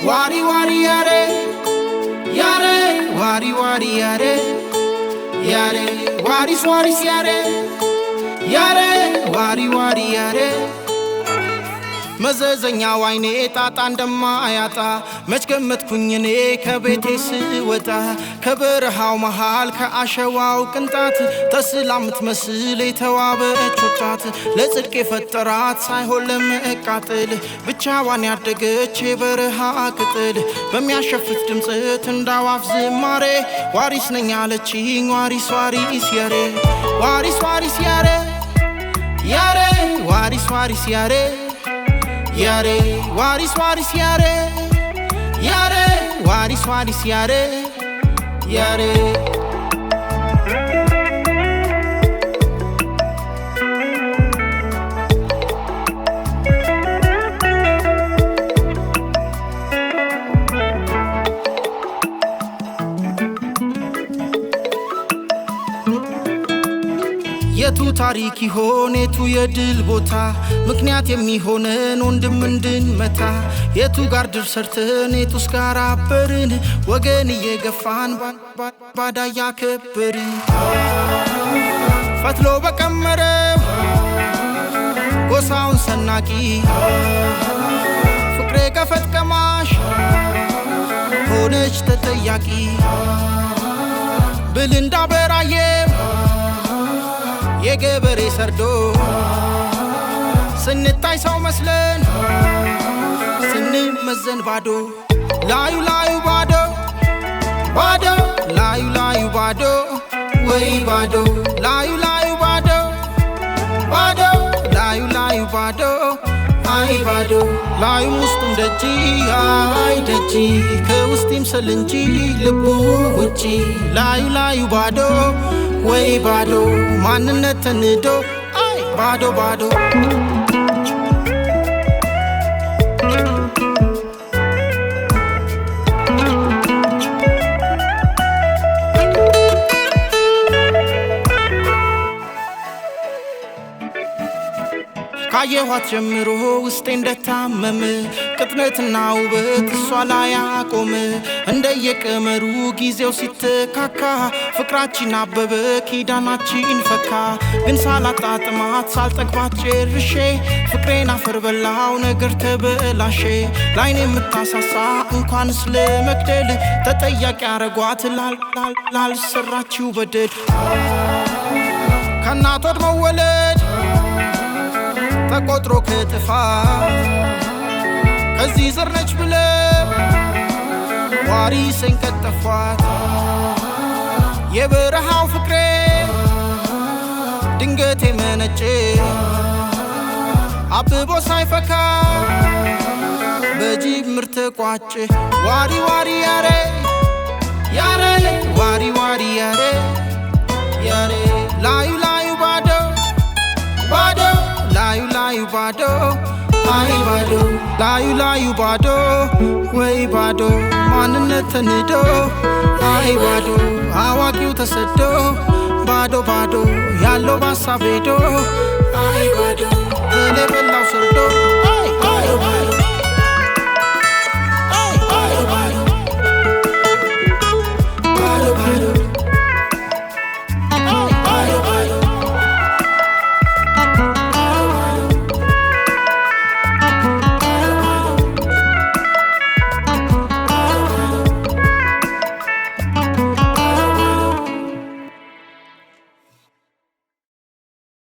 Wari wari yare, yare, wari wari yare, yare, waris waris yare, yare, wari wari yare. መዘዘኛው አይኔ ጣጣ እንደማያጣ መች ገመትኩኝ እኔ ከቤቴ ስወጣ ከበረሃው መሃል ከአሸዋው ቅንጣት ተስላ ምትመስል የተዋበች ወጣት ለጽድቅ የፈጠራት ሳይሆን ለመቃጠል ብቻዋን ያደገች የበረሃ ቅጠል በሚያሸፍት ድምፀት እንዳዋፍ ዝማሬ ዋሪስ ነኝ አለችኝ ዋሪስ ዋሪስ ያሬ ዋሪስ ዋሪስ ያሬ ያሬ ዋሪስ ዋሪስ ያሬ Yare, waris waris yare, yare, waris waris yare, yare. የቱ ታሪክ ይሆን የቱ የድል ቦታ ምክንያት የሚሆነን ወንድም እንድንመታ የቱ ጋር ድር ሰርተን የቱስ ጋር አበርን ወገን እየገፋን ባዳ ያከበርን ፈትሎ በቀመረው ጎሳውን ሰናቂ ፍቅሬ ገፈት ቀማሽ ሆነች ተጠያቂ ብል እንዳበራየው የገበሬ ሰርዶ ስንታይ ሰው መስለን ስንመዘን ባዶ ላዩ ላዩ ባዶ ባዶ ላዩ ላዩ ባዶ ወይ ባዶ ላዩ ላዩ ባዶ ባዶ ላዩ ላዩ ባዶ አይ ባዶ ላዩም ውስጡም ደጂ አይ ደጂ ከውስጥ ይምሰል እንጂ ልቡ ውጪ ላዩ ላዩ ባዶ ወይ ባዶ ማንነት ተንዶ አይ ባዶ ባዶ ካየኋት ጀምሮ ውስጤ እንደታመመ ቅጥነትና ውበት እሷ ላይ አቆመ እንደየቀመሩ ጊዜው ሲተካካ ፍቅራችን አበበ ኪዳናችን ፈካ ግን ሳላጣጥማት ሳልጠግባት ጨርሼ ፍቅሬን አፈር በላው ነገር ተበላሼ ላይኔ የምታሳሳ እንኳንስ ለመግደል ተጠያቂ አረጓት ላልሰራችው በደል ከእናት ወድ መወለድ ተቆጥሮ ከጥፋት ከዚህ ዘር ነች ብለ ዋሪስን ቀጠፏት የበረሃው ፍቅሬ ድንገት የመነጨ አብቦ ሳይፈካ በጅብ ምርት ቋጭ ዋሪ ዋሪ ያሬ ያሬ ዋሪ ዋሪ ያሬ ያሬ ላዩ ላዩ ባዶ ባዶ ላዩ ላዩ ባዶ አይ ባዶ ላዩ ላዩ ባዶ ወይ ባዶ ማንነት ተንዶ አይ ባዶ አዋቂው ተሰዶ ባዶ ባዶ ያለው ባሳብ ሄዶ አይ ባዶ እኔ በላው ሰርዶ አይ ባዶ ባዶ